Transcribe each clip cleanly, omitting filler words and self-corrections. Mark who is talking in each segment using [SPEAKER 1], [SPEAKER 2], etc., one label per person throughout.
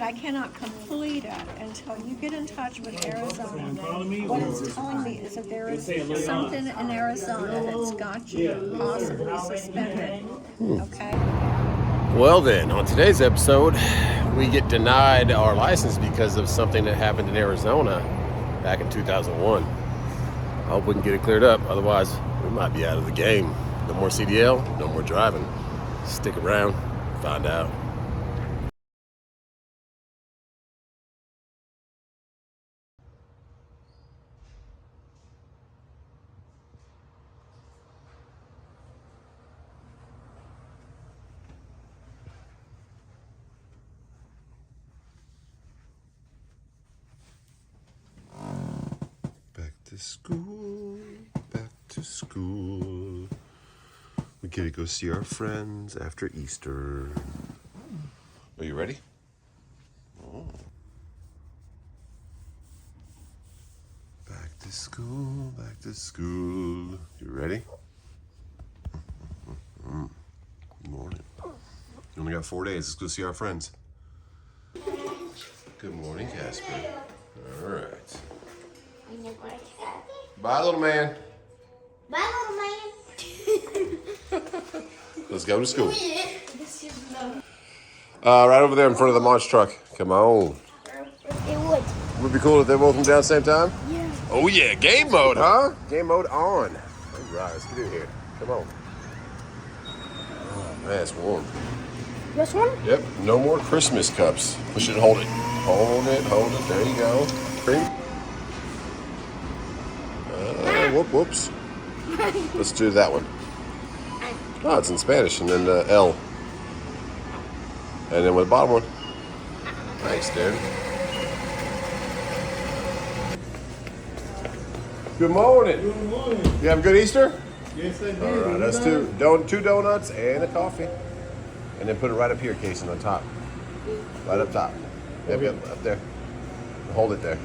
[SPEAKER 1] I cannot complete it until you get in touch with Arizona. What it's telling me is that there is something in Arizona that's got you possibly suspended. Okay?
[SPEAKER 2] Well then, on today's episode, we get denied our license because of something that happened in Arizona back in 2001. I hope we can get it cleared up, otherwise we might be out of the game. No more CDL, no more driving. Stick around, find out.
[SPEAKER 3] Back to school, back to school. We get to go see our friends after Easter. Are you ready? Oh. Back to school, back to school. You ready? Good morning. You only got 4 days. Let's go see our friends. Good morning, Casper. All right. Bye, little man.
[SPEAKER 4] Bye, little man.
[SPEAKER 3] Let's go to school. Right over there in front of the launch truck. Come on.
[SPEAKER 4] It would.
[SPEAKER 3] Would it be cool if they both went down at the same time?
[SPEAKER 4] Yeah.
[SPEAKER 3] Oh yeah, game mode, huh? Game mode on. All right, let's get in here. Come on. Oh man, it's warm.
[SPEAKER 4] This one?
[SPEAKER 3] Yep, no more Christmas cups. Push it and hold it. Hold it, hold it. There you go. Cream. Whoops. Let's do that one. Oh, it's in Spanish, and then L. And then with the bottom one. Nice, dude. Good morning.
[SPEAKER 5] Good morning.
[SPEAKER 3] You have a good Easter?
[SPEAKER 5] Yes, I did.
[SPEAKER 3] All right, that's two donuts and a coffee. And then put it right up here, Casey, on top. Right up top. Yep,
[SPEAKER 5] Okay.
[SPEAKER 3] yep, up there. Hold it there.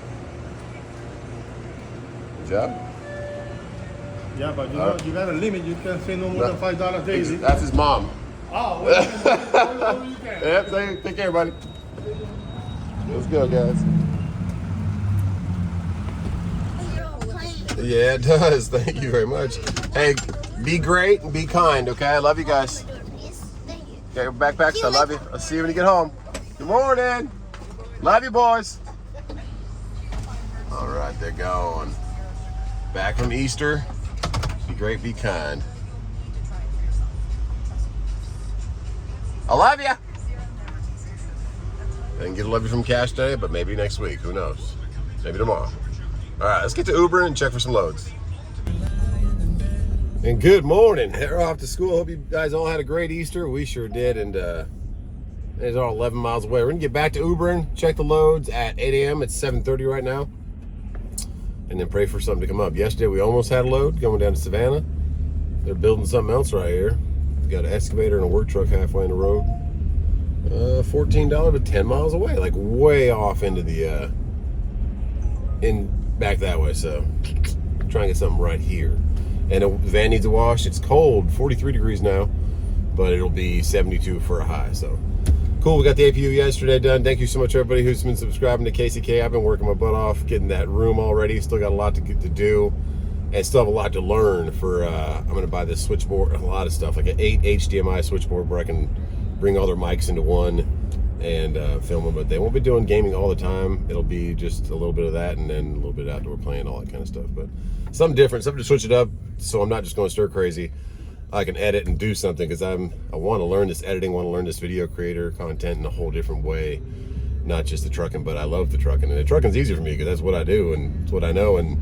[SPEAKER 3] Good job.
[SPEAKER 5] Yeah, but you got a limit. You can say no more than $5 daily.
[SPEAKER 3] That's his mom.
[SPEAKER 5] Oh, well, you can.
[SPEAKER 3] Yep, take care, buddy. Let's go, guys. Yeah, it does. Thank you very much. Hey, be great and be kind, okay? I love you guys. Okay, backpacks, I love you. I'll see you when you get home. Good morning. Love you, boys. All right, they're going. Back from Easter. Be great, be kind. I love you. Didn't get a love you from Cash today, but maybe next week. Who knows? Maybe tomorrow. All right, let's get to Uber and check for some loads. And good morning. We're off to school. Hope you guys all had a great Easter. We sure did. And it's all 11 miles away. We're gonna get back to Uber and check the loads at 8 a.m. It's 7:30 right now. And then pray for something to come up. Yesterday we almost had a load going down to Savannah. They're building something else right here. Got an excavator and a work truck halfway in the road. $14, but 10 miles away, like way off into the back that way. So try and get something right here. And the van needs a wash. It's cold, 43 degrees now, but it'll be 72 for a high. So cool. We got the APU yesterday done. Thank you so much, everybody who's been subscribing to KCK. I've been working my butt off getting that room already. Still got a lot to do, and still have a lot to learn. For I'm gonna buy this switchboard, a lot of stuff, like an 8 HDMI switchboard where I can bring all their mics into one and film them. But they won't be doing gaming all the time. It'll be just a little bit of that, and then a little bit of outdoor playing, all that kind of stuff. But something different, something to switch it up, so I'm not just going stir crazy. I can edit and do something, because I want to learn this editing, want to learn this video creator content in a whole different way, not just the trucking. But I love the trucking, and the trucking's easy for me because that's what I do and it's what I know, and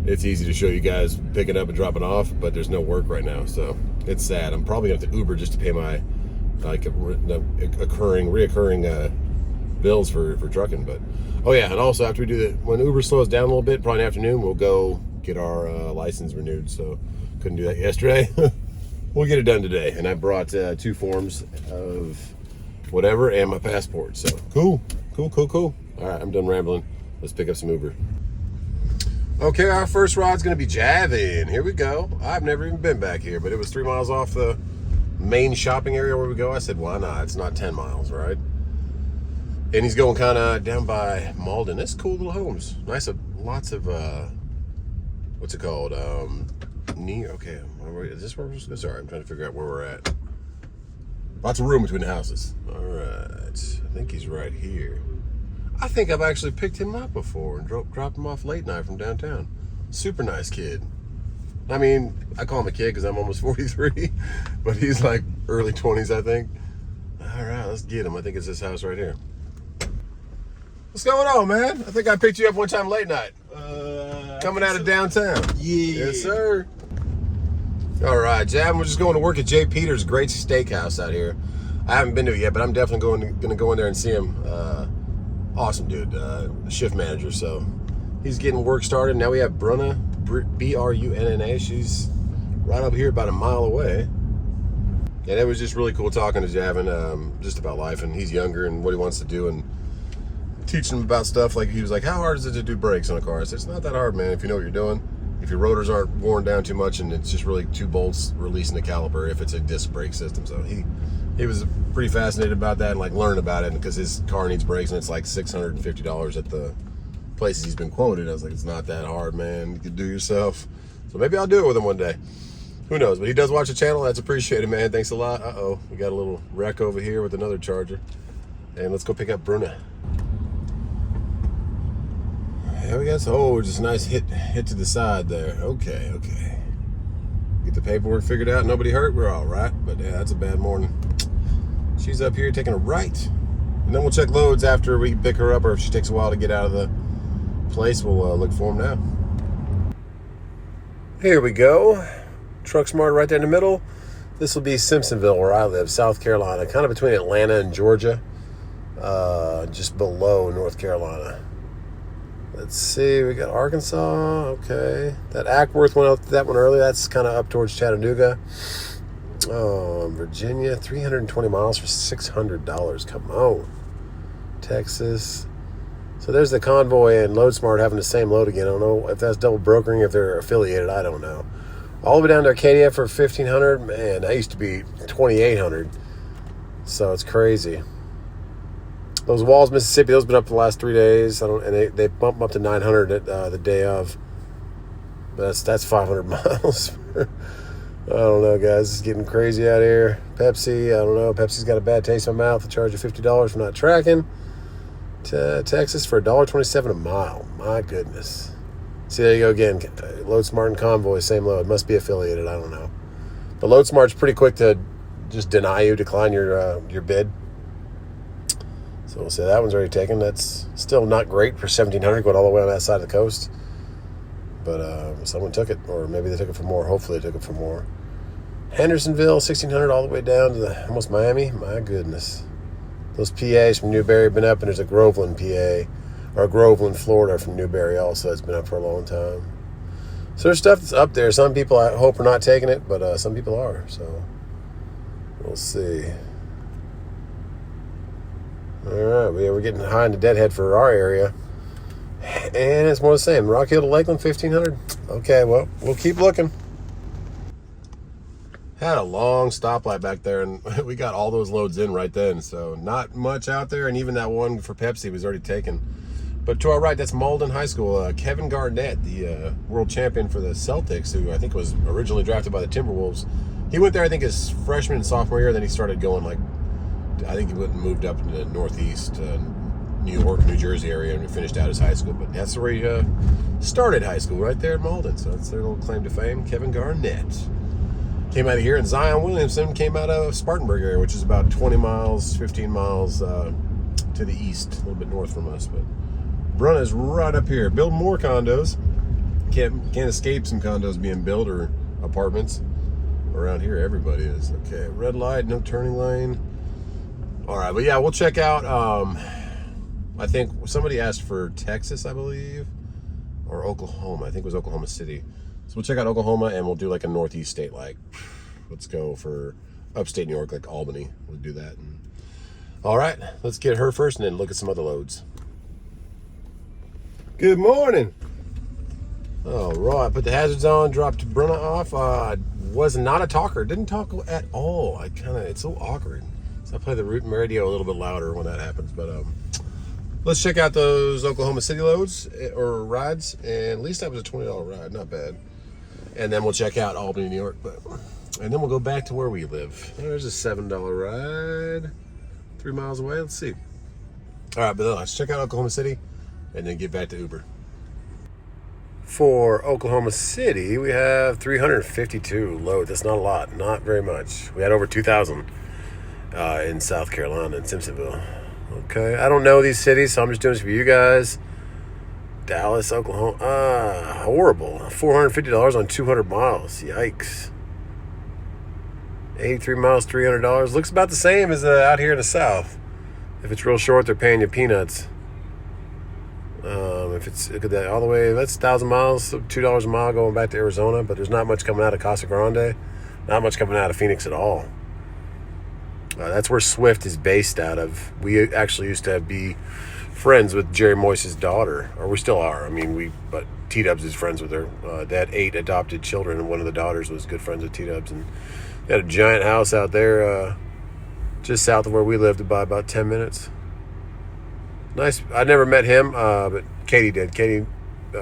[SPEAKER 3] it's easy to show you guys picking up and dropping off. But there's no work right now, so it's sad. I'm probably gonna have to Uber just to pay my reoccurring bills for trucking. But oh yeah, and also after we do that, when Uber slows down a little bit, probably in the afternoon, we'll go get our license renewed. So couldn't do that yesterday. We'll get it done today. And I brought 2 forms of whatever and my passport. So cool. All right, I'm done rambling. Let's pick up some Uber. Okay, our first ride's gonna be Javin. Here we go. I've never even been back here, but it was 3 miles off the main shopping area where we go. I said, why not? It's not 10 miles, right? And he's going kind of down by Malden. That's cool little homes. Nice, lots of, what's it called? Okay, is this where we're supposed to go? Sorry, I'm trying to figure out where we're at. Lots of room between the houses. All right, I think he's right here. I think I've actually picked him up before and dropped him off late night from downtown. Super nice kid. I mean, I call him a kid because I'm almost 43, but he's like early 20s, I think. All right, let's get him. I think it's this house right here. What's going on, man? I think I picked you up one time late night. Coming out of downtown.
[SPEAKER 5] Yeah.
[SPEAKER 3] Yes, sir. All right, Jab, we're just going to work at J. Peter's great steakhouse out here. I haven't been to it yet, but I'm definitely going to go in there and see him. Awesome dude, shift manager. So he's getting work started. Now we have Brunna, B-R-U-N-N-A. She's right up here about a mile away. And it was just really cool talking to Javin just about life, and he's younger and what he wants to do, and teaching him about stuff. Like, he was like, how hard is it to do brakes on a car? I said, it's not that hard, man, if you know what you're doing. If your rotors aren't worn down too much, and it's just really 2 bolts releasing the caliper if it's a disc brake system. So he was pretty fascinated about that and like learn about it, because his car needs brakes and it's like $650 at the places he's been quoted. I was like, it's not that hard, man. You can do it yourself. So maybe I'll do it with him one day. Who knows? But he does watch the channel. That's appreciated, man. Thanks a lot. Uh-oh, we got a little wreck over here with another Charger. And let's go pick up Bruna. There we go. Oh, just a nice hit to the side there. Okay. Get the paperwork figured out. Nobody hurt. We're all right. But yeah, that's a bad morning. She's up here taking a right. And then we'll check loads after we pick her up, or if she takes a while to get out of the place, we'll look for them now. Here we go. Truck Smart right there in the middle. This will be Simpsonville, where I live, South Carolina, kind of between Atlanta and Georgia, just below North Carolina. Let's see, we got Arkansas, okay. That Ackworth went out that one earlier. That's kind of up towards Chattanooga. Virginia, 320 miles for $600. Come on. Texas. So there's the Convoy and LoadSmart having the same load again. I don't know if that's double brokering, if they're affiliated. I don't know. All the way down to Arcadia for $1,500. Man, that used to be $2,800. So it's crazy. Those Walls, Mississippi, those been up the last 3 days. And they bump them up to 900 at the day of. But that's 500 miles. I don't know, guys. It's getting crazy out here. Pepsi, I don't know. Pepsi's got a bad taste in my mouth. They charge you $50 for not tracking. Texas for $1.27 a mile. My goodness. See, there you go again. LoadSmart and Convoy, same load. Must be affiliated. I don't know. But LoadSmart's pretty quick to just decline your bid. So we'll say that one's already taken. That's still not great for $1,700 going all the way on that side of the coast. But someone took it, or maybe they took it for more. Hopefully they took it for more. Hendersonville, $1,600 all the way down to almost Miami. My goodness. Those PAs from Newberry have been up, and there's a Groveland PA, or Groveland, Florida from Newberry also. It's been up for a long time. So there's stuff that's up there. Some people, I hope, are not taking it, but some people are. So we'll see. All right, we're getting high in the deadhead for our area. And it's more the same. Rock Hill to Lakeland, $1,500. Okay, well, we'll keep looking. Had a long stoplight back there, and we got all those loads in right then. So not much out there, and even that one for Pepsi was already taken. But to our right, that's Malden High School. Kevin Garnett, the world champion for the Celtics, who I think was originally drafted by the Timberwolves. He went there, I think, his freshman and sophomore year. Then he started going, like, I think he went and moved up into the Northeast, New York, New Jersey area, and finished out his high school. But that's where he started high school, right there in Malden. So that's their little claim to fame. Kevin Garnett came out of here, and Zion Williamson came out of Spartanburg area, which is about 20 miles, 15 miles to the east, a little bit north from us. But Brunna's right up here. Build more condos. Can't escape some condos being built, or apartments. Around here, everybody is. Okay, red light, no turning lane. All right, but yeah, we'll check out. I think somebody asked for Texas, I believe, or Oklahoma. I think it was Oklahoma City. So we'll check out Oklahoma, and we'll do like a Northeast state, like, let's go for upstate New York, like Albany. We'll do that. And, all right, let's get her first and then look at some other loads. Good morning. All right, put the hazards on, dropped Brunna off. Was not a talker. Didn't talk at all. It's so awkward. So I play the radio a little bit louder when that happens. But let's check out those Oklahoma City loads or rides. And at least that was a $20 ride, not bad. And then we'll check out Albany, New York. And then we'll go back to where we live. There's a $7 ride, 3 miles away. Let's see. All right, but let's check out Oklahoma City and then get back to Uber. For Oklahoma City, we have 352 loads. That's not a lot, not very much. We had over 2,000 in South Carolina, in Simpsonville. Okay, I don't know these cities, so I'm just doing this for you guys. Dallas, Oklahoma, horrible. $450 on 200 miles. Yikes. 83 miles, $300. Looks about the same as out here in the South. If it's real short, they're paying you peanuts. If it's all the way, that's 1,000 miles, $2 a mile going back to Arizona, but there's not much coming out of Casa Grande, not much coming out of Phoenix at all. That's where Swift is based out of. We actually used to be friends with Jerry Moyse's daughter, or we still are. I mean, but T-Dubs is friends with her. They had 8 adopted children, and one of the daughters was good friends with T-Dubs, and they had a giant house out there just south of where we lived by about 10 minutes. Nice. I never met him, but Katie did. Katie,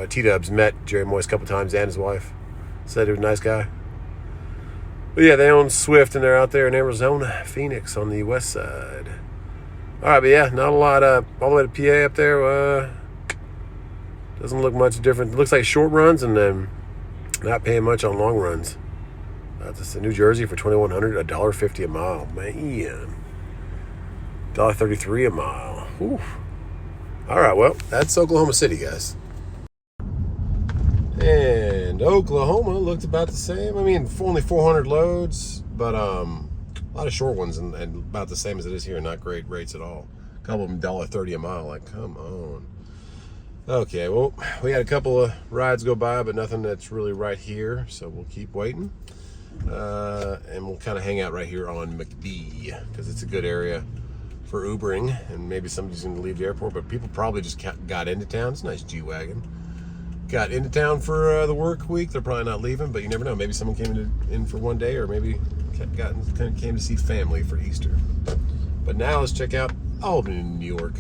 [SPEAKER 3] T-Dubs met Jerry Moyse a couple times and his wife. Said he was a nice guy. But yeah, they own Swift, and they're out there in Arizona, Phoenix on the west side. All right, but yeah, not a lot all the way to PA up there. Doesn't look much different. It looks like short runs and then not paying much on long runs. That's in New Jersey for $2,100, $1.50 a mile. Man, $1.33 a mile. Whew. All right, well, that's Oklahoma City, guys. And Oklahoma looked about the same. I mean, only 400 loads, but a lot of short ones and about the same as it is here. Not great rates at all. A couple of them $1.30 a mile. Like, come on. Okay, well, we had a couple of rides go by, but nothing that's really right here. So we'll keep waiting. And we'll kind of hang out right here on McBee because it's a good area for Ubering, and maybe somebody's going to leave the airport, but people probably just got into town. It's a nice G-Wagon. Got into town for the work week. They're probably not leaving, but you never know. Maybe someone came in for one day, or maybe came to see family for Easter. But now let's check out Albany, New York.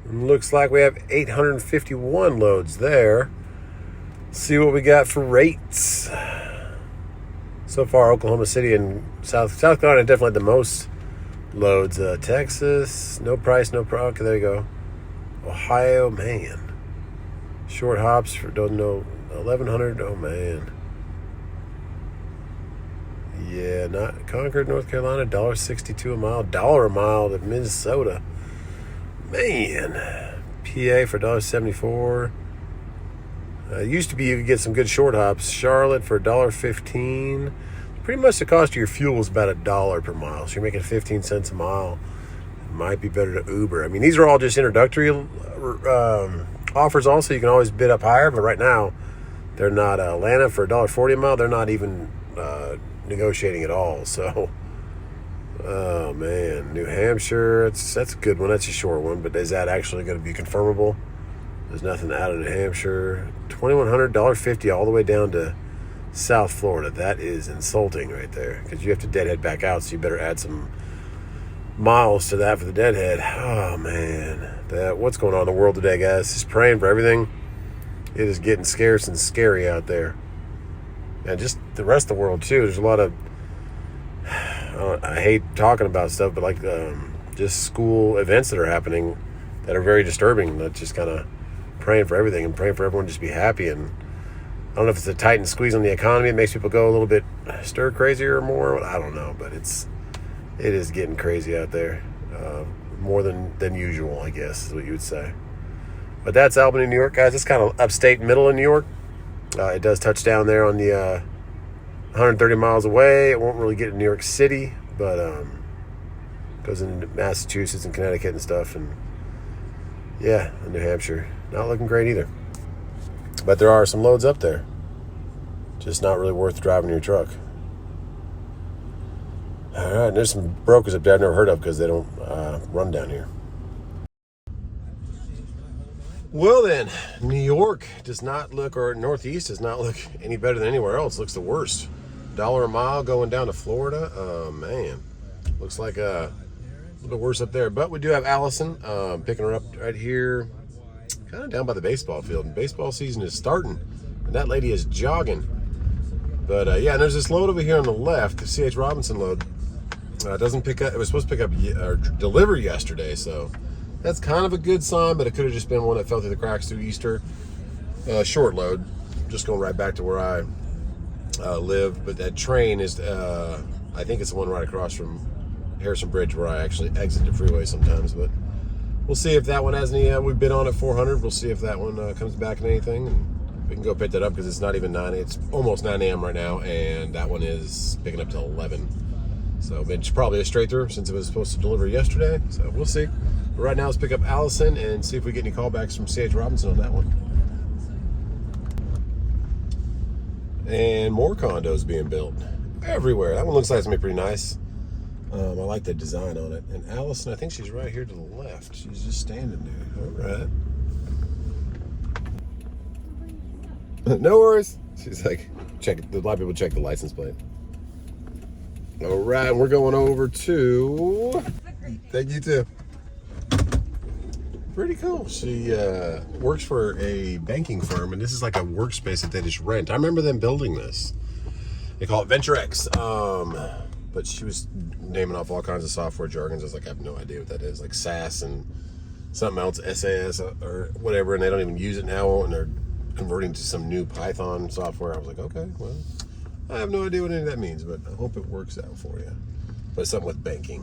[SPEAKER 3] Looks like we have 851 loads there. Let's see what we got for rates. So far, Oklahoma City and South Carolina definitely the most loads. Texas, no price, no problem. Okay, there you go. Ohio, man. Short hops for, don't know, 1,100. Oh, man. Yeah, not Concord, North Carolina, $1.62 a mile. $1 a mile to Minnesota. Man. PA for $1.74. Used to be you could get some good short hops. Charlotte for $1.15. Pretty much the cost of your fuel is about $1 per mile. So you're making 15 cents a mile. It might be better to Uber. I mean, these are all just introductory offers also. You can always bid up higher, but right now they're not. Atlanta for $1.40 a mile, they're not even negotiating at all. So, oh man, New Hampshire, that's a good one. That's a short one, but is that actually going to be confirmable? There's nothing out of New Hampshire. $2,100, $1.50 all the way down to South Florida. That is insulting right there because you have to deadhead back out, so you better add some miles to that for the deadhead. Oh, man. What's going on in the world today, guys? Just praying for everything. It is getting scarce and scary out there. And just the rest of the world, too. There's a lot of... I hate talking about stuff, but like just school events that are happening that are very disturbing. That just kind of praying for everything and praying for everyone to just be happy. And I don't know if it's a tight and squeeze on the economy. It makes people go a little bit stir crazy or more. I don't know, but it is getting crazy out there. More than usual, I guess, is what you would say. But that's Albany, New York, guys. It's kind of upstate middle of New York. It does touch down there on the 130 miles away. It won't really get to New York City, but goes into Massachusetts and Connecticut and stuff. And yeah, New Hampshire. Not looking great either. But there are some loads up there. Just not really worth driving your truck. All right, there's some brokers up there I've never heard of because they don't run down here. Well then, New York does not look, or Northeast does not look any better than anywhere else. Looks the worst. $1 a mile going down to Florida. Man, looks like a little bit worse up there. But we do have Allison picking her up right here, kind of down by the baseball field. And baseball season is starting, and that lady is jogging. But yeah, and there's this load over here on the left, the C.H. Robinson load. Doesn't pick up. It was supposed to pick up or deliver yesterday, so that's kind of a good sign. But it could have just been one that fell through the cracks through Easter. Short load, just going right back to where I live. But that train is, I think it's the one right across from Harrison Bridge, where I actually exit the freeway sometimes. But we'll see if that one has any. We've been on at 400. We'll see if that one comes back in anything. And we can go pick that up because it's not even 9. It's almost 9 a.m. right now, and that one is picking up till 11. So it's probably a straight through since it was supposed to deliver yesterday. So we'll see. But right now, let's pick up Allison and see if we get any callbacks from C.H. Robinson on that one. And more condos being built everywhere. That one looks like it's gonna be pretty nice. I like the design on it. And Allison, I think she's right here to the left. She's just standing there. All right. No worries. She's like, check it. A lot of people check the license plate. All right, we're going over to. Thank you too. Pretty cool. She works for a banking firm, and this is like a workspace that they just rent. I remember them building this. They call it Venture X. But she was naming off all kinds of software jargons. I was like, I have no idea what that is. Like SAS and something else, SAS or whatever, and they don't even use it now, and they're converting to some new Python software. I was like, okay, well, I have no idea what any of that means, but I hope it works out for you. But something with banking.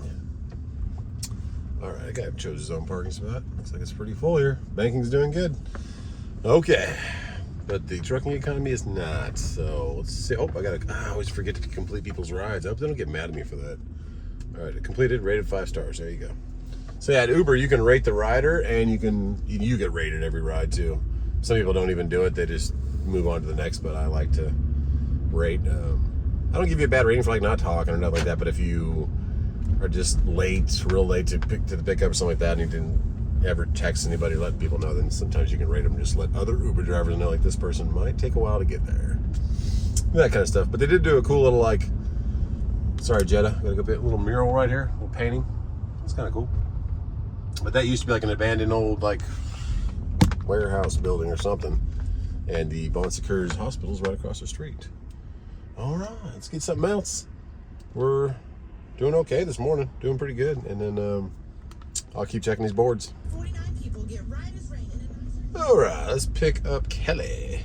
[SPEAKER 3] All right, I got chose his own parking spot. Looks like it's pretty full here. Banking's doing good. Okay, but the trucking economy is not. So let's see. Oh, I always forget to complete people's rides. I hope they don't get mad at me for that. All right, completed, rated 5 stars. There you go. So yeah, at Uber, you can rate the rider, and you get rated every ride too. Some people don't even do it; they just move on to the next. But I like to rate. I don't give you a bad rating for like not talking or nothing like that. But if you are just late, real late to the pickup or something like that, and you didn't ever text anybody or let people know, then sometimes you can rate them and just let other Uber drivers know, like, this person might take a while to get there. That kind of stuff. But they did do a cool little, like, sorry, Jetta, gotta go get a little mural right here, a little painting. It's kind of cool. But that used to be like an abandoned old, like, warehouse building or something. And the Bon Secours Hospital is right across the street. All right, let's get something else. We're doing okay this morning, doing pretty good. And then I'll keep checking these boards.
[SPEAKER 6] 49 people get right as rain.
[SPEAKER 3] All right, let's pick up Kelly.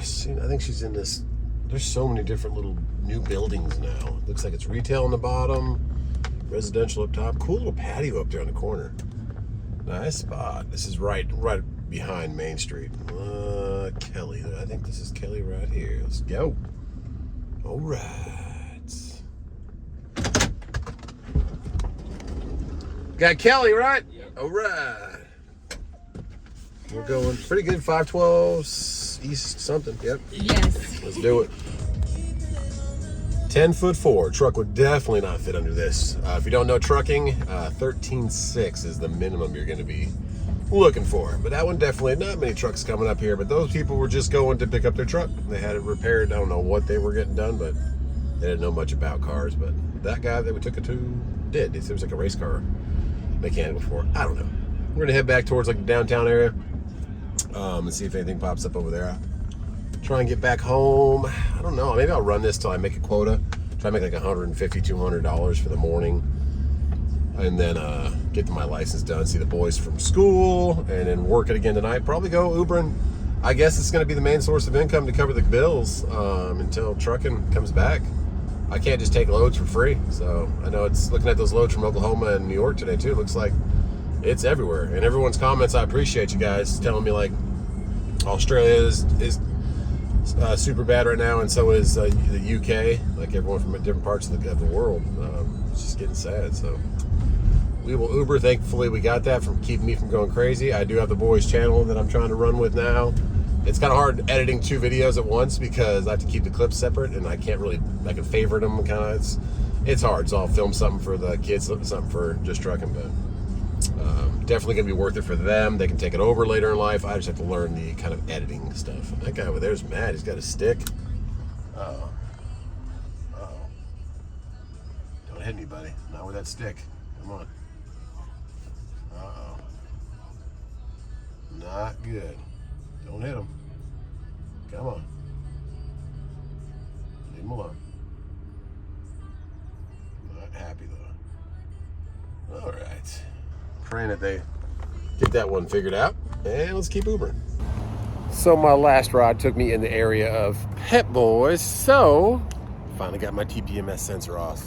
[SPEAKER 3] See, I think she's in this. There's so many different little new buildings now. Looks like it's retail on the bottom, residential up top. Cool little patio up there on the corner. Nice spot. This is right behind Main Street. Kelly, I think this is Kelly right here. Let's go. All right. Got Kelly, right? Yep. All right. We're going pretty good. 512 East something. Yep.
[SPEAKER 7] Yes.
[SPEAKER 3] Let's do it. 10'4" truck would definitely not fit under this. If you don't know trucking, 13.6 is the minimum you're going to be looking for. But that one definitely, not many trucks coming up here. But those people were just going to pick up their truck. They had it repaired. I don't know what they were getting done, but they didn't know much about cars. But that guy that we took it to did. It seems like a race car mechanic before. I don't know. We're gonna head back towards like the downtown area and see if anything pops up over there. Try and get back home. I don't know. Maybe I'll run this till I make a quota. Try to make like $150, $200 for the morning, and then get my license done. See the boys from school, and then work it again tonight. Probably go Ubering. I guess it's gonna be the main source of income to cover the bills until trucking comes back. I can't just take loads for free. So I know it's looking at those loads from Oklahoma and New York today too. It looks like it's everywhere. And everyone's comments, I appreciate you guys telling me like Australia is super bad right now, and so is the UK. Like everyone from different parts of the world. It's just getting sad. So we will Uber. Thankfully, we got that from keeping me from going crazy. I do have the boys channel that I'm trying to run with now. It's kind of hard editing 2 videos at once because I have to keep the clips separate, and I can't really, I can favorite them kind of. It's hard, so I'll film something for the kids, something for just trucking, but definitely gonna be worth it for them. They can take it over later in life. I just have to learn the kind of editing stuff. That guy over there's mad. He's got a stick. Uh-oh. Uh-oh. Don't hit anybody. Not with that stick. Come on. Uh-oh. Not good. Don't hit him. Come on. Leave him alone. Not happy though. All right. Praying that they get that one figured out. And let's keep Ubering. So my last ride took me in the area of Pet Boys. So finally got my TPMS sensor off.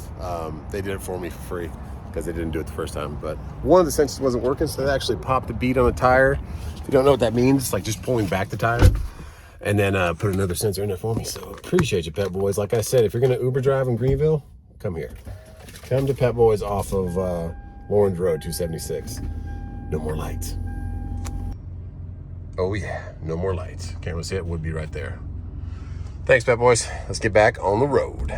[SPEAKER 3] They did it for me for free because they didn't do it the first time. But one of the sensors wasn't working, so they actually popped the bead on the tire. If you don't know what that means, it's like just pulling back the tire. And then put another sensor in there for me. So appreciate you, Pet Boys. Like I said, if you're gonna Uber drive in Greenville, come here. Come to Pet Boys off of Lawrence Road, 276. No more lights. Oh yeah, no more lights. Can't really see it, would be right there. Thanks, Pet Boys. Let's get back on the road.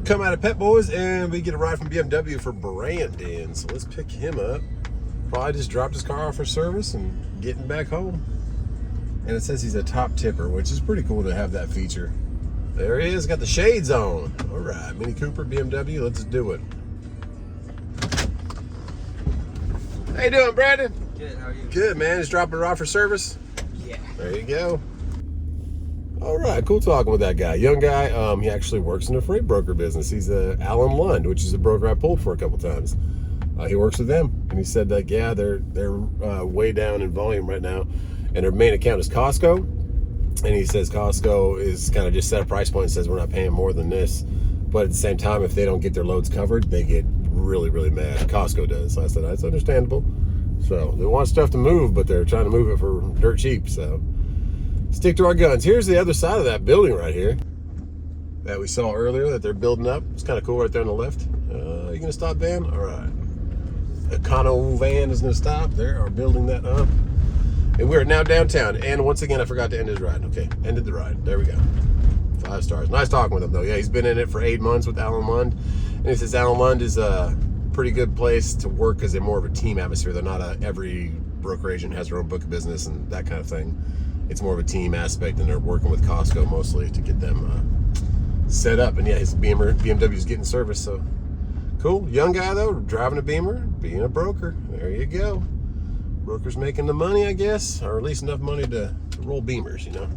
[SPEAKER 3] Come out of Pet Boys and we get a ride from BMW for Brandon. So let's pick him up. Probably just dropped his car off for service and getting back home. And it says he's a top tipper, which is pretty cool to have that feature. There he is, got the shades on. All right, Mini Cooper, BMW, let's do it. How you doing, Brandon?
[SPEAKER 7] Good, how are you?
[SPEAKER 3] Good, man. Just dropping it off for service?
[SPEAKER 7] Yeah.
[SPEAKER 3] There you go. All right, cool talking with that guy. Young guy, he actually works in a freight broker business. He's Alan Lund, which is a broker I pulled for a couple times. He works with them, and he said that, yeah, they're way down in volume right now, and their main account is Costco, and he says Costco is kind of just set a price point and says we're not paying more than this, but at the same time, if they don't get their loads covered, they get really, really mad. Costco does. So I said, that's understandable. So they want stuff to move, but they're trying to move it for dirt cheap. So stick to our guns. Here's the other side of that building right here that we saw earlier that they're building up. It's kind of cool right there on the left. You gonna stop, van? All right. Econo van is gonna stop. They are building that up. And we're now downtown. And once again, I forgot to end his ride. Okay, ended the ride. There we go. 5 stars. Nice talking with him though. Yeah, he's been in it for 8 months with Alan Lund. And he says Alan Lund is a pretty good place to work because they're more of a team atmosphere. They're not every broker agent has their own book of business and that kind of thing. It's more of a team aspect, and they're working with Costco mostly to get them set up. And yeah, his BMW's getting service, so cool. Young guy though, driving a Beamer, being a broker. There you go. Broker's making the money, I guess, or at least enough money to roll Beamers, you know.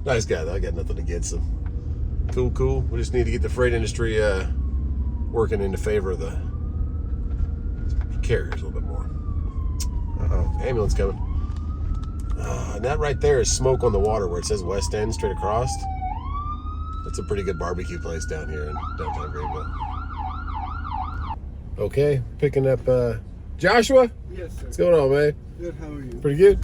[SPEAKER 3] Nice guy though. I got nothing against him. Cool. We just need to get the freight industry working in the favor of the carriers a little bit more. Uh-oh, ambulance coming. And that right there is Smoke on the Water, where it says West End straight across. That's a pretty good barbecue place down here in downtown Greenville. Okay, picking up Joshua.
[SPEAKER 5] Yes, sir.
[SPEAKER 3] What's going on, man?
[SPEAKER 5] Good, how are you?
[SPEAKER 3] Pretty good.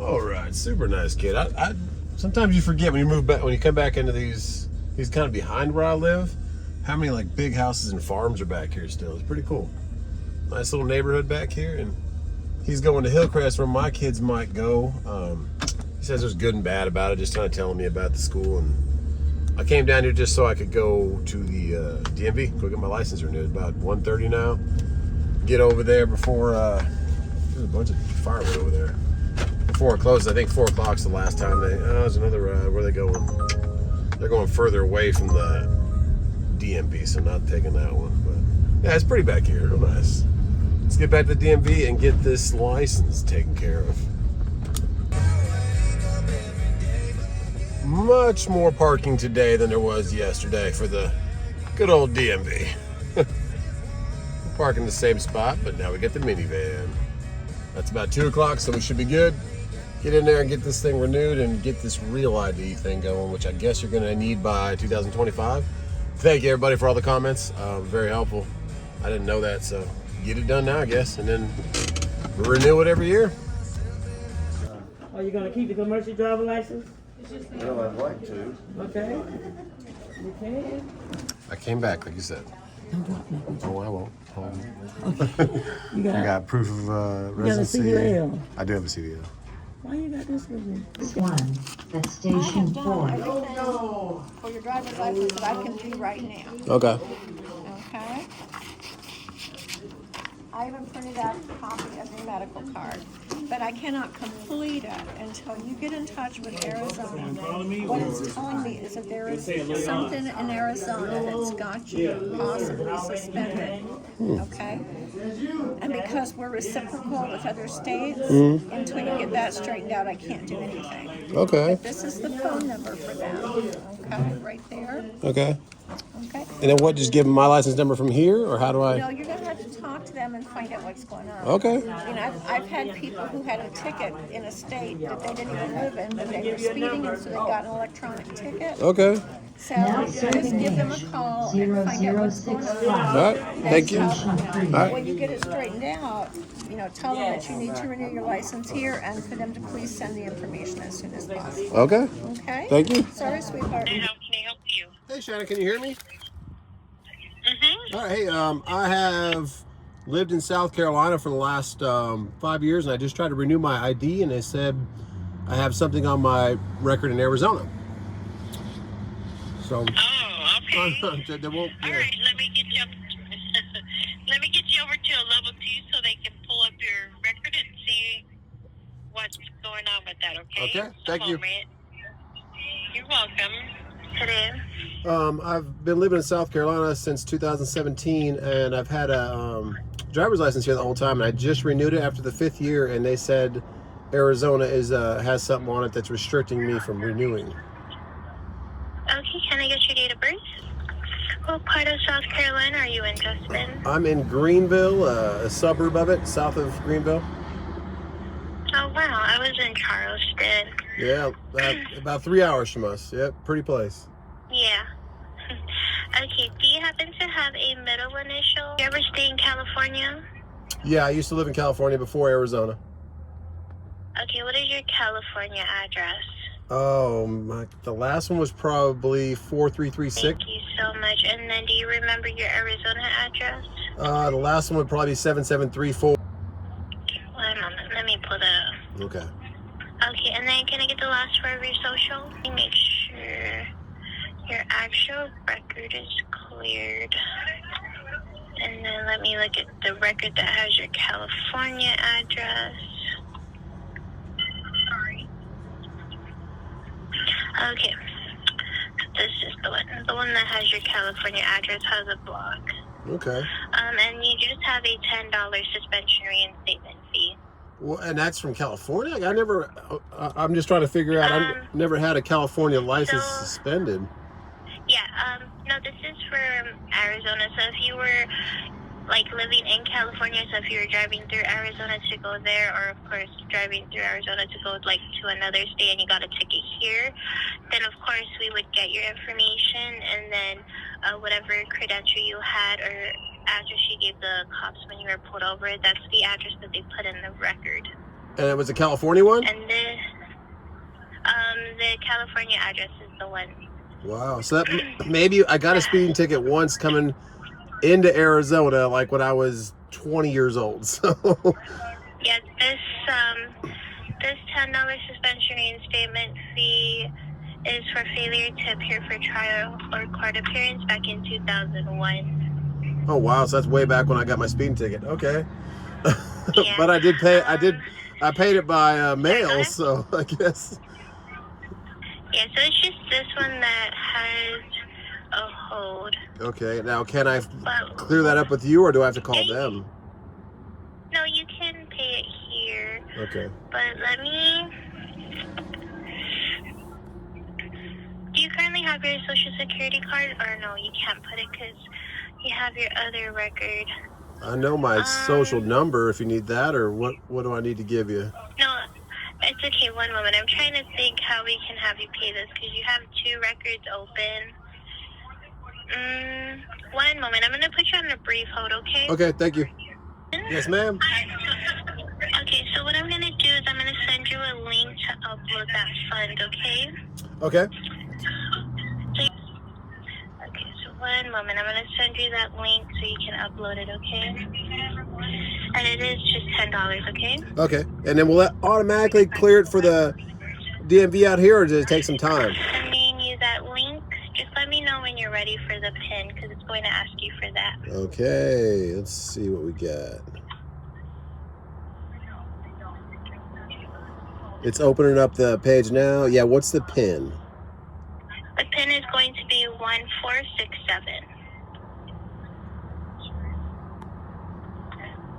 [SPEAKER 3] All right, super nice kid. I sometimes you forget when you move back, when you come back into these kind of behind where I live, how many like big houses and farms are back here still. It's pretty cool. Nice little neighborhood back here, and he's going to Hillcrest where my kids might go. He says there's good and bad about it, just kind of telling me about the school. And I came down here just so I could go to the DMV, go get my license renewed. About 1:30 now. Get over there before, there's a bunch of firewood over there. Before it closes, I think 4 o'clock's the last time there's another, where are they going? They're going further away from the DMV, so not taking that one. But yeah, it's pretty back here, real nice. Let's get back to the DMV and get this license taken care of. Much more parking today than there was yesterday for the good old DMV. Parking the same spot, but now we get the minivan. That's about 2 o'clock, so we should be good. Get in there and get this thing renewed and get this real ID thing going, which I guess you're gonna need by 2025. Thank you everybody for all the comments, very helpful. I didn't know that, so get it done now, I guess, and then renew it every year.
[SPEAKER 8] Are you gonna keep the commercial driver license?
[SPEAKER 5] Well, I'd like to.
[SPEAKER 8] Okay. You can.
[SPEAKER 3] I came back, like you said.
[SPEAKER 8] Don't drop me.
[SPEAKER 3] Oh, I won't.
[SPEAKER 8] You got,
[SPEAKER 3] I got proof of
[SPEAKER 8] you got a
[SPEAKER 3] residency.
[SPEAKER 8] CDL.
[SPEAKER 3] I do have a CDL.
[SPEAKER 8] Why you got this with me?
[SPEAKER 9] One at station 4.
[SPEAKER 1] For your driver's license that I can do right now,
[SPEAKER 3] Okay.
[SPEAKER 1] okay? I even printed out a copy of your medical card. but I cannot complete it until you get in touch with Arizona. What it's telling me is that there is something in Arizona that's got you possibly suspended, okay? And because we're reciprocal with other states, until you get that straightened out, I can't do anything.
[SPEAKER 3] Okay.
[SPEAKER 1] But this is the phone number for them, okay, right there,
[SPEAKER 3] Okay.
[SPEAKER 1] okay?
[SPEAKER 3] And then what? Just give them my license number from here, or how do I?
[SPEAKER 1] No, you're gonna have to talk to them and find out what's going on.
[SPEAKER 3] Okay.
[SPEAKER 1] You know, I've had people who had a ticket in a state that they didn't even live in, but they were speeding, and so they got an electronic ticket.
[SPEAKER 3] Okay.
[SPEAKER 1] So just give them a call and find out what's going on.
[SPEAKER 3] All right. Thank you.
[SPEAKER 1] And
[SPEAKER 3] All right.
[SPEAKER 1] when you get it straightened out, you know, tell them that you need to renew your license here and for them to please send the information as soon as possible.
[SPEAKER 3] Okay.
[SPEAKER 1] Okay?
[SPEAKER 3] Thank you.
[SPEAKER 1] Sorry, sweetheart.
[SPEAKER 7] How can I help you?
[SPEAKER 3] Hey, Shannon, can you hear me?
[SPEAKER 7] Mm-hmm.
[SPEAKER 3] All right. Hey, I have lived in South Carolina for the last 5 years, and I just tried to renew my ID, and they said I have something on my record in Arizona. So.
[SPEAKER 7] Oh, okay.
[SPEAKER 3] They won't.
[SPEAKER 7] All right, let me get you up. Let me get you over to a level 2 so they can pull up your record and see what's going on with that. Okay.
[SPEAKER 3] Okay, thank you.
[SPEAKER 7] You're welcome. Today.
[SPEAKER 3] I've been living in South Carolina since 2017, and I've had a driver's license here the whole time, and I just renewed it after the 5th year, and they said Arizona is has something on it that's restricting me from renewing.
[SPEAKER 7] Okay, can I get your date of birth? What part of South Carolina are you in, Justin?
[SPEAKER 3] I'm in Greenville, a suburb of it, south of Greenville.
[SPEAKER 7] Oh, wow. I was in Charleston.
[SPEAKER 3] Yeah, about 3 hours from us. Yep, pretty place.
[SPEAKER 7] Yeah. Okay, do you happen to have a middle initial? You ever stay in California?
[SPEAKER 3] Yeah, I used to live in California before Arizona.
[SPEAKER 7] Okay, what is your California address?
[SPEAKER 3] Oh, the last one was probably 4336.
[SPEAKER 7] Thank you so much. And then do you remember your Arizona address?
[SPEAKER 3] The last one would probably be 7734.
[SPEAKER 7] One moment, let me pull that up.
[SPEAKER 3] Okay.
[SPEAKER 7] Okay, and then can I get the last four of your social? Let me make sure your actual record is cleared. And then let me look at the record that has your California address. Okay, this is the one. The one that has your California address has a block.
[SPEAKER 3] Okay.
[SPEAKER 7] And you just have a $10 suspension reinstatement fee.
[SPEAKER 3] Well, and that's from California? Like, I'm just trying to figure out, I've never had a California license suspended.
[SPEAKER 7] Yeah, no, this is for Arizona. So if you were, like, living in California, so if you were driving through Arizona to go there, or, of course, driving through Arizona to go, like, to another state and you got a ticket here, then, of course, we would get your information, and then whatever credential you had or address you gave the cops when you were pulled over, that's the address that they put in the record.
[SPEAKER 3] And it was a California one?
[SPEAKER 7] And the California address is the one.
[SPEAKER 3] Wow. So that, maybe I got a speeding ticket once coming into Arizona, like when I was 20 years old. So.
[SPEAKER 7] Yeah, this $10 suspension reinstatement fee is for failure to appear for trial or court appearance back in 2001.
[SPEAKER 3] Oh wow, so that's way back when I got my speeding ticket. Okay.
[SPEAKER 7] Yeah.
[SPEAKER 3] But I did pay. I paid it by mail, so I guess.
[SPEAKER 7] Yeah, so it's just this one that has a hold.
[SPEAKER 3] Okay. Now, can I clear that up with you, or do I have to call them?
[SPEAKER 7] No, you can pay it here.
[SPEAKER 3] Okay.
[SPEAKER 7] But let me. Do you currently have your social security card, or no? You can't put it because you have your other record.
[SPEAKER 3] I know my social number if you need that, or what do I need to give you?
[SPEAKER 7] No, it's okay. One moment. I'm trying to think how we can have you pay this because you have two records open. One moment. I'm going to put you on a brief hold, okay?
[SPEAKER 3] Okay, thank you. Yes, ma'am.
[SPEAKER 7] Okay, so what I'm going to do is I'm going to send you a link to upload that fund, okay?
[SPEAKER 3] Okay.
[SPEAKER 7] Okay, so one moment. I'm going to send you that link so you can upload it, okay? And it is just $10, okay?
[SPEAKER 3] Okay. And then will that automatically clear it for the DMV out here, or does it take some time?
[SPEAKER 7] Sending you that link. Just let me know when you're ready for the PIN because it's going to ask you for that.
[SPEAKER 3] Okay. Let's see what we got. It's opening up the page now. Yeah, what's the PIN?
[SPEAKER 7] The PIN is going to be 1467.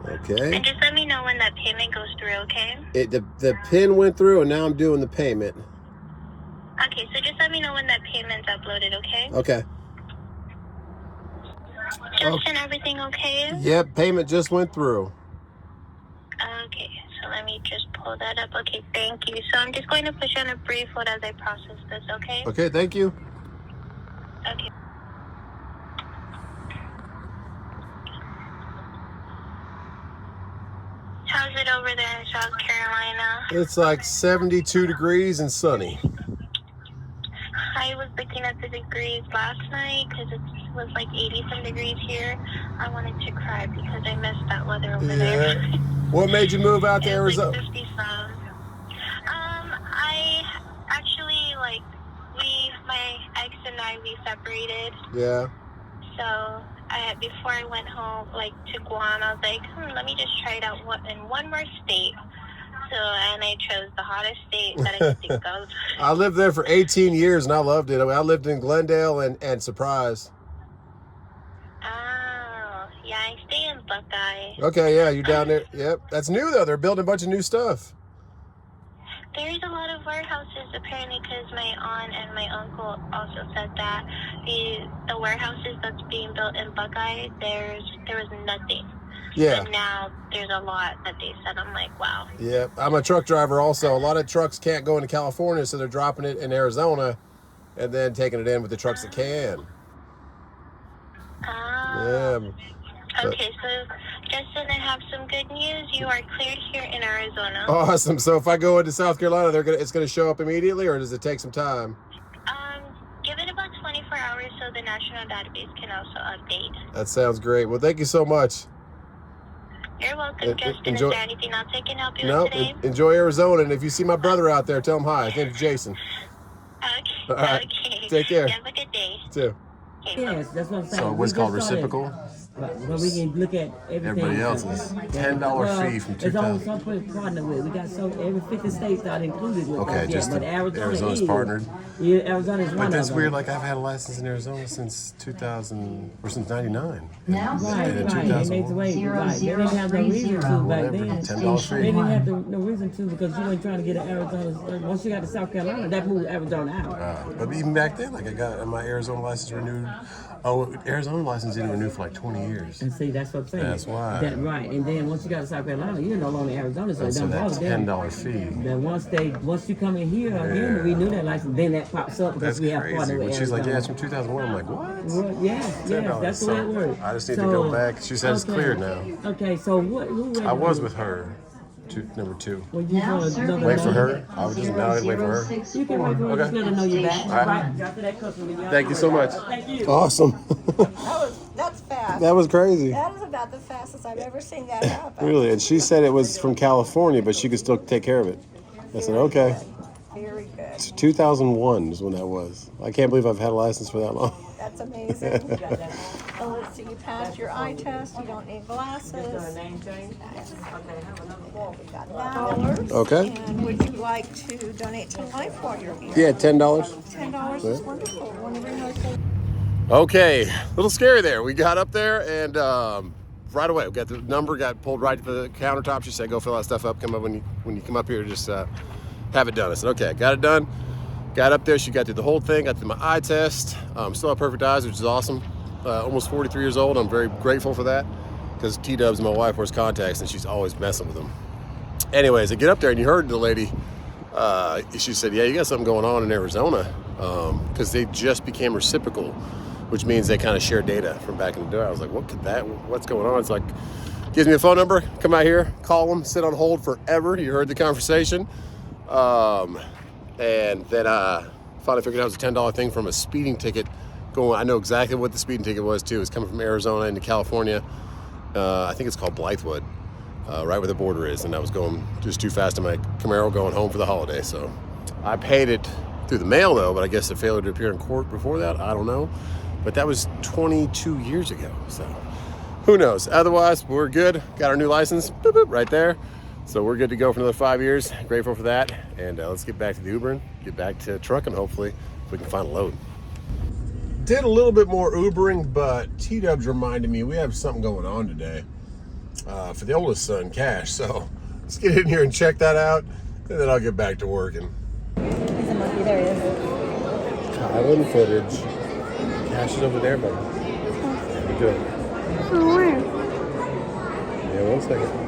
[SPEAKER 3] Okay.
[SPEAKER 7] And just let me know when that payment goes through, okay?
[SPEAKER 3] The PIN went through, and now I'm doing the payment.
[SPEAKER 7] Okay, so just let me know when that payment's uploaded, okay?
[SPEAKER 3] Okay.
[SPEAKER 7] Justin, everything okay?
[SPEAKER 3] Yep, payment just went through.
[SPEAKER 7] Okay, so let me just pull that up. Okay, thank you. So I'm just going to put you on a brief hold as I process this, okay?
[SPEAKER 3] Okay, thank you.
[SPEAKER 7] Okay. How's it over there in South Carolina?
[SPEAKER 3] It's like 72 degrees and sunny.
[SPEAKER 7] I was looking at the degrees last night because it was like 80-some degrees here. I wanted to cry because I missed that weather over there.
[SPEAKER 3] What made you move out to Arizona?
[SPEAKER 7] Like 50-some. I actually, like, my ex and I, we separated.
[SPEAKER 3] Yeah.
[SPEAKER 7] So before I went home, like, to Guam, I was like, let me just try it out in one more state. So, and I chose the hottest state that I could think of.
[SPEAKER 3] I lived there for 18 years and I loved it. I mean, I lived in Glendale and Surprise.
[SPEAKER 7] Oh, yeah, I stay in Buckeye.
[SPEAKER 3] Okay, yeah, you're down there. Yep. That's new, though. They're building a bunch of new stuff.
[SPEAKER 7] There's a lot of warehouses, apparently, because my aunt and my uncle also said that the warehouses that's being built in Buckeye, there was nothing.
[SPEAKER 3] Yeah.
[SPEAKER 7] And now there's a lot that they said. I'm like, wow.
[SPEAKER 3] Yeah, I'm a truck driver also. A lot of trucks can't go into California, so they're dropping it in Arizona and then taking it in with the trucks that can. Yeah.
[SPEAKER 7] Okay, so Justin, I have some good news. You are cleared here in Arizona.
[SPEAKER 3] Awesome. So if I go into South Carolina, it's gonna show up immediately, or does it take some time?
[SPEAKER 7] Give it about 24 hours so the national database can also update.
[SPEAKER 3] That sounds great. Well, thank you so much.
[SPEAKER 7] You're welcome, Justin. Is there anything else I can help you with today?
[SPEAKER 3] Enjoy Arizona, and if you see my brother out there, tell him hi. His name's Jason.
[SPEAKER 7] Okay.
[SPEAKER 3] All right.
[SPEAKER 7] Okay.
[SPEAKER 3] Take care.
[SPEAKER 7] Have a good day.
[SPEAKER 3] You too.
[SPEAKER 7] Okay,
[SPEAKER 8] Yes, that's what I'm saying.
[SPEAKER 3] So what's called Reciprocal?
[SPEAKER 8] Well, we can look at everything.
[SPEAKER 3] Everybody else is $10 fee from
[SPEAKER 8] It's only
[SPEAKER 3] 2000.
[SPEAKER 8] some partner with. We got every 50 states not included with
[SPEAKER 3] Okay,
[SPEAKER 8] us.
[SPEAKER 3] just
[SPEAKER 8] but
[SPEAKER 3] Arizona's
[SPEAKER 8] is.
[SPEAKER 3] partnered.
[SPEAKER 8] Yeah, Arizona's one
[SPEAKER 3] But that's
[SPEAKER 8] of
[SPEAKER 3] weird.
[SPEAKER 8] them.
[SPEAKER 3] Like I've had a license in Arizona since 2000 or since '99.
[SPEAKER 9] Now
[SPEAKER 8] Right,
[SPEAKER 3] in
[SPEAKER 8] right.
[SPEAKER 3] 2001.
[SPEAKER 8] They didn't have no reason to back then.
[SPEAKER 3] $10
[SPEAKER 8] They
[SPEAKER 3] fee.
[SPEAKER 8] didn't have no reason to because you weren't trying to get an Arizona. Once you got to South Carolina, that moved Arizona out.
[SPEAKER 3] But even back then, like I got my Arizona license renewed. Oh, Arizona license didn't renew for like 20 years.
[SPEAKER 8] And see, that's what I'm saying.
[SPEAKER 3] That's why.
[SPEAKER 8] That right. And then once you got to South Carolina, you're no longer Arizona, so it
[SPEAKER 3] So
[SPEAKER 8] don't
[SPEAKER 3] that
[SPEAKER 8] bother them.
[SPEAKER 3] $10 fee.
[SPEAKER 8] Then once you come in here again to renew that license, then that pops up because
[SPEAKER 3] That's
[SPEAKER 8] we have
[SPEAKER 3] crazy.
[SPEAKER 8] partnered with
[SPEAKER 3] When she's
[SPEAKER 8] Arizona.
[SPEAKER 3] like, yeah, it's from 2001. I'm like, what?
[SPEAKER 8] Well, yes,
[SPEAKER 3] $10.
[SPEAKER 8] that's the way it works.
[SPEAKER 3] I just need to go back. She said it's cleared now.
[SPEAKER 8] Okay, so who
[SPEAKER 3] I was with her, number 2.
[SPEAKER 8] Well, you
[SPEAKER 9] Now
[SPEAKER 8] wanna
[SPEAKER 9] serving
[SPEAKER 8] know
[SPEAKER 3] Wait for
[SPEAKER 8] the
[SPEAKER 3] her. I was just now I'd wait for her.
[SPEAKER 8] You can wait for her. Just let her know you're back.
[SPEAKER 3] All right.
[SPEAKER 8] Right. After that customer, y'all
[SPEAKER 3] Thank you so much.
[SPEAKER 8] Thank you.
[SPEAKER 3] Awesome.
[SPEAKER 1] That's fast.
[SPEAKER 3] That was crazy.
[SPEAKER 1] That is about the fastest I've ever seen that happen.
[SPEAKER 3] Really? And she said it was from California, but she could still take care of it. I said, okay.
[SPEAKER 1] Very good.
[SPEAKER 3] 2001 is when that was. I can't believe I've had a license for that long.
[SPEAKER 1] That's amazing. Well, let's see, you passed your eye test, you don't need glasses.
[SPEAKER 8] Name change?
[SPEAKER 1] We got that.
[SPEAKER 3] Okay.
[SPEAKER 1] And would you like to donate to Life while you're here?
[SPEAKER 3] Yeah, $10.
[SPEAKER 1] $10 is wonderful. Whenever you know it's
[SPEAKER 3] Okay, a little scary there. We got up there and right away we got the number, got pulled right to the countertop. She said, "Go fill that stuff up. Come up when you come up here, just have it done." I said, "Okay, got it done." Got up there. She got through the whole thing. Got through my eye test. Still have perfect eyes, which is awesome. Almost 43 years old. I'm very grateful for that because T-Dubs, my wife, wears contacts and she's always messing with them. Anyways, I get up there and you heard the lady. She said, "Yeah, you got something going on in Arizona," because they just became reciprocal, which means they kind of share data from back in the day. I was like, what's going on? It's like, gives me a phone number, come out here, call them, sit on hold forever. You heard the conversation. And then I finally figured out it was a $10 thing from a speeding ticket going. I know exactly what the speeding ticket was too. It's coming from Arizona into California. I think it's called Blythewood, right where the border is. And I was going just too fast in my Camaro going home for the holiday. So I paid it through the mail though, but I guess it failed to appear in court before that. I don't know. But that was 22 years ago, so who knows? Otherwise, we're good. Got our new license, boop, boop, right there.
[SPEAKER 2] So we're good to go for another 5 years. Grateful for that. And let's get back to the Ubering, get back to trucking, hopefully, if we can find a load. Did a little bit more Ubering, but T-Dubs reminded me we have something going on today for the oldest son, Cash. So let's get in here and check that out, and then I'll get back to working.
[SPEAKER 8] He's a monkey. There he is.
[SPEAKER 2] Island footage. Cash is over there, buddy. There we go.
[SPEAKER 4] Where?
[SPEAKER 2] Yeah, 1 second.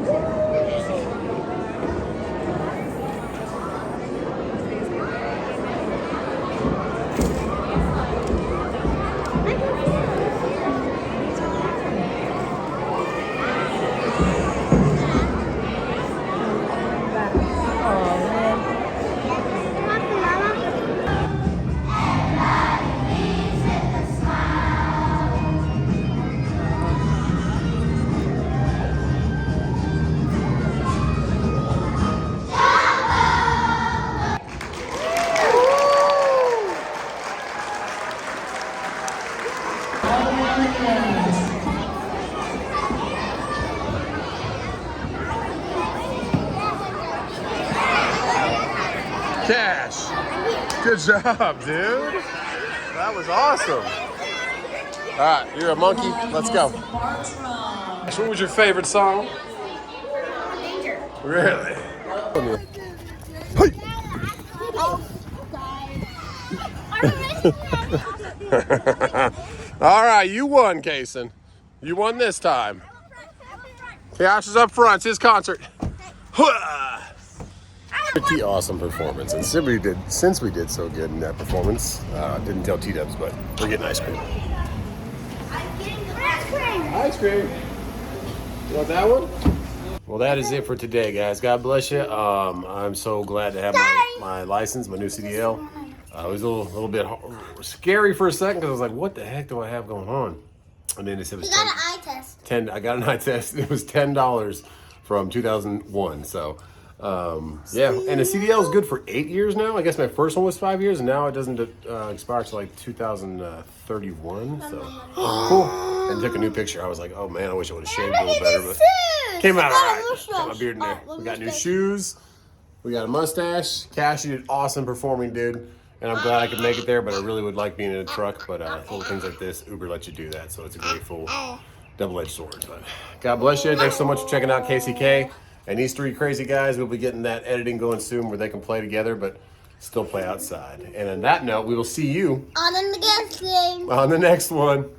[SPEAKER 2] Cash, good job, dude. That was awesome. All right, you're a monkey. Let's go. Cash, what was your favorite song? Really? All right, you won, Kaysen. You won this time. Cash is up front. It's his concert. Pretty awesome performance, and since we did so good in that performance, didn't tell T-Dubs, but we're getting ice cream. Ice cream. You want that one? Well, that is it for today, guys. God bless you. I'm so glad to have my license, my new CDL. It was a little bit scary for a second because I was like, "What the heck do I have going on?" And then they said it was
[SPEAKER 4] You got an eye test.
[SPEAKER 2] I got an eye test. It was $10 from 2001. So. Yeah, and the CDL is good for 8 years now. I guess my first one was 5 years, and now it doesn't expire till like 2031. So cool. And took a new picture. I was like, oh man, I wish I would have shaved a little better, but came out all right. Got my beard in there. We got new shoes. We got a mustache. Cash, you did awesome performing, dude. And I'm glad I could make it there, but I really would like being in a truck. But little things like this, Uber lets you do that, so it's a great full double-edged sword. But God bless you. Thanks so much for checking out KCK. And these three crazy guys, we'll be getting that editing going soon where they can play together, but still play outside. And on that note, we will see you
[SPEAKER 4] On the next game.
[SPEAKER 2] on the next one.